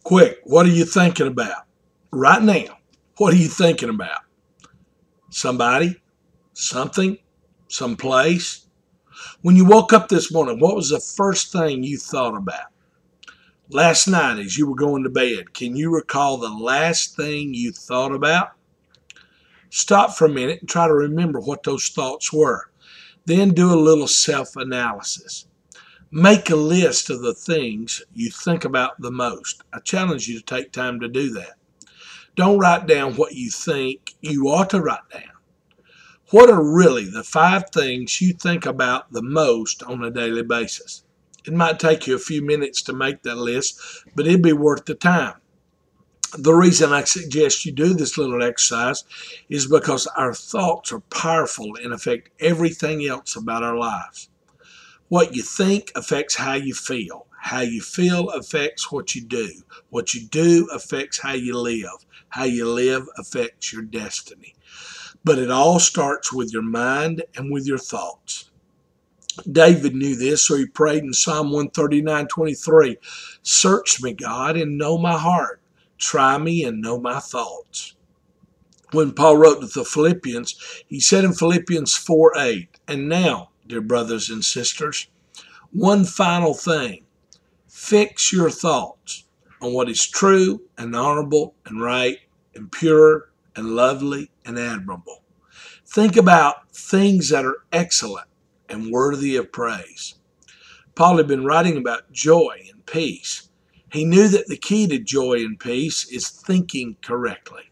Quick, what are you thinking about? Right now, what are you thinking about? Somebody? Something? Someplace? When you woke up this morning, what was the first thing you thought about? Last night as you were going to bed, can you recall the last thing you thought about? Stop for a minute and try to remember what those thoughts were. Then do a little self-analysis. Make a list of the things you think about the most. I challenge you to take time to do that. Don't write down what you think you ought to write down. What are really the 5 things you think about the most on a daily basis? It might take you a few minutes to make that list, but it'd be worth the time. The reason I suggest you do this little exercise is because our thoughts are powerful and affect everything else about our lives. What you think affects how you feel. How you feel affects what you do. What you do affects how you live. How you live affects your destiny. But it all starts with your mind and with your thoughts. David knew this, so he prayed in Psalm 139:23, "Search me, God, and know my heart. Try me and know my thoughts." When Paul wrote to the Philippians, he said in Philippians 4:8, "And now, dear brothers and sisters, one final thing. Fix your thoughts on what is true and honorable and right and pure and lovely and admirable. Think about things that are excellent and worthy of praise." Paul had been writing about joy and peace. He knew that the key to joy and peace is thinking correctly.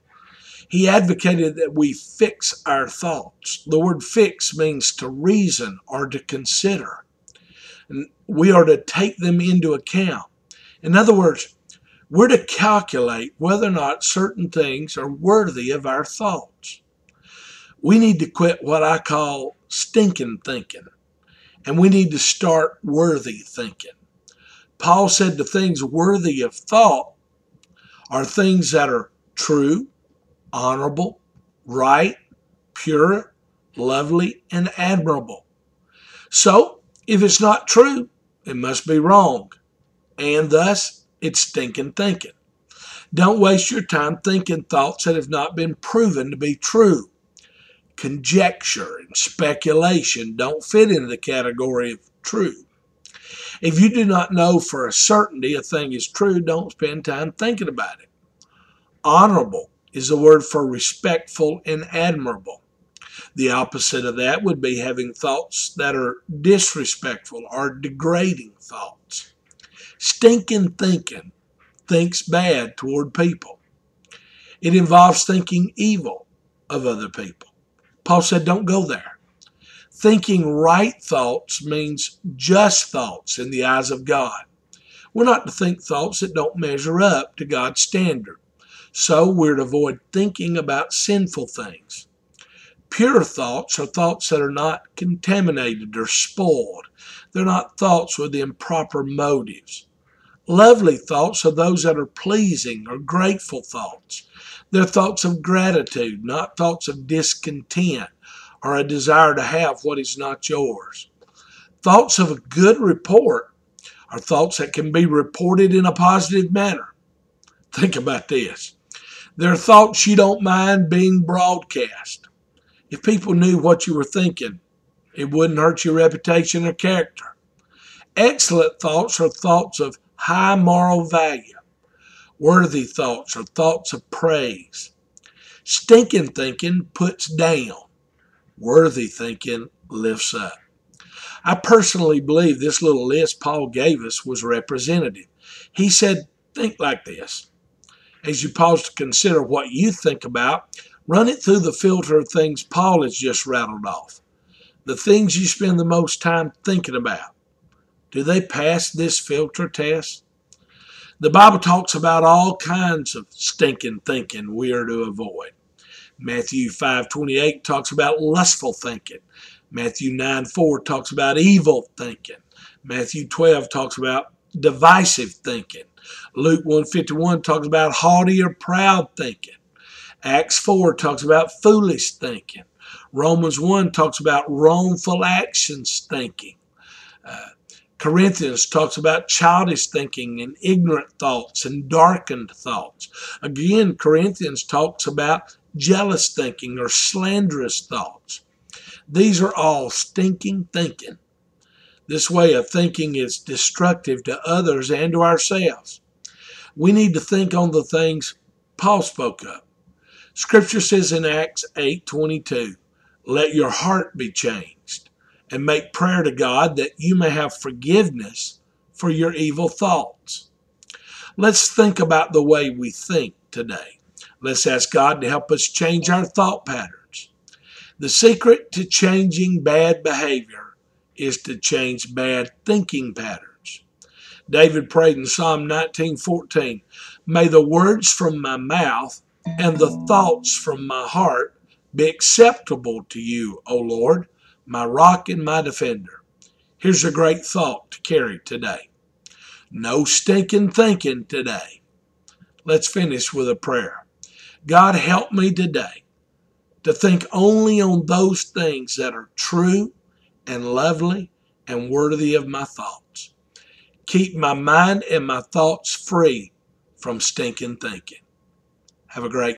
He advocated that we fix our thoughts. The word fix means to reason or to consider. And we are to take them into account. In other words, we're to calculate whether or not certain things are worthy of our thoughts. We need to quit what I call stinking thinking, and we need to start worthy thinking. Paul said the things worthy of thought are things that are true, honorable, right, pure, lovely, and admirable. So, if it's not true, it must be wrong, and thus it's stinking thinking. Don't waste your time thinking thoughts that have not been proven to be true. Conjecture and speculation don't fit into the category of true. If you do not know for a certainty a thing is true, don't spend time thinking about it. Honorable is the word for respectful and admirable. The opposite of that would be having thoughts that are disrespectful or degrading thoughts. Stinking thinking thinks bad toward people. It involves thinking evil of other people. Paul said, don't go there. Thinking right thoughts means just thoughts in the eyes of God. We're not to think thoughts that don't measure up to God's standard. So we're to avoid thinking about sinful things. Pure thoughts are thoughts that are not contaminated or spoiled. They're not thoughts with improper motives. Lovely thoughts are those that are pleasing or grateful thoughts. They're thoughts of gratitude, not thoughts of discontent or a desire to have what is not yours. Thoughts of a good report are thoughts that can be reported in a positive manner. Think about this. There are thoughts you don't mind being broadcast. If people knew what you were thinking, it wouldn't hurt your reputation or character. Excellent thoughts are thoughts of high moral value. Worthy thoughts are thoughts of praise. Stinking thinking puts down. Worthy thinking lifts up. I personally believe this little list Paul gave us was representative. He said, think like this. As you pause to consider what you think about, run it through the filter of things Paul has just rattled off. The things you spend the most time thinking about. Do they pass this filter test? The Bible talks about all kinds of stinking thinking we are to avoid. Matthew 5:28 talks about lustful thinking. Matthew 9:4 talks about evil thinking. Matthew 12 talks about divisive thinking. Luke 1:51 talks about haughty or proud thinking. Acts 4 talks about foolish thinking. Romans 1 talks about wrongful actions thinking. Corinthians talks about childish thinking and ignorant thoughts and darkened thoughts. Again, Corinthians talks about jealous thinking or slanderous thoughts. These are all stinking thinking. This way of thinking is destructive to others and to ourselves. We need to think on the things Paul spoke of. Scripture says in Acts 8:22, let your heart be changed and make prayer to God that you may have forgiveness for your evil thoughts. Let's think about the way we think today. Let's ask God to help us change our thought patterns. The secret to changing bad behavior is to change bad thinking patterns. David prayed in Psalm 19:14, may the words from my mouth and the thoughts from my heart be acceptable to you, O Lord, my rock and my defender. Here's a great thought to carry today. No stinking thinking today. Let's finish with a prayer. God, help me today to think only on those things that are true and lovely and worthy of my thoughts. Keep my mind and my thoughts free from stinking thinking. Have a great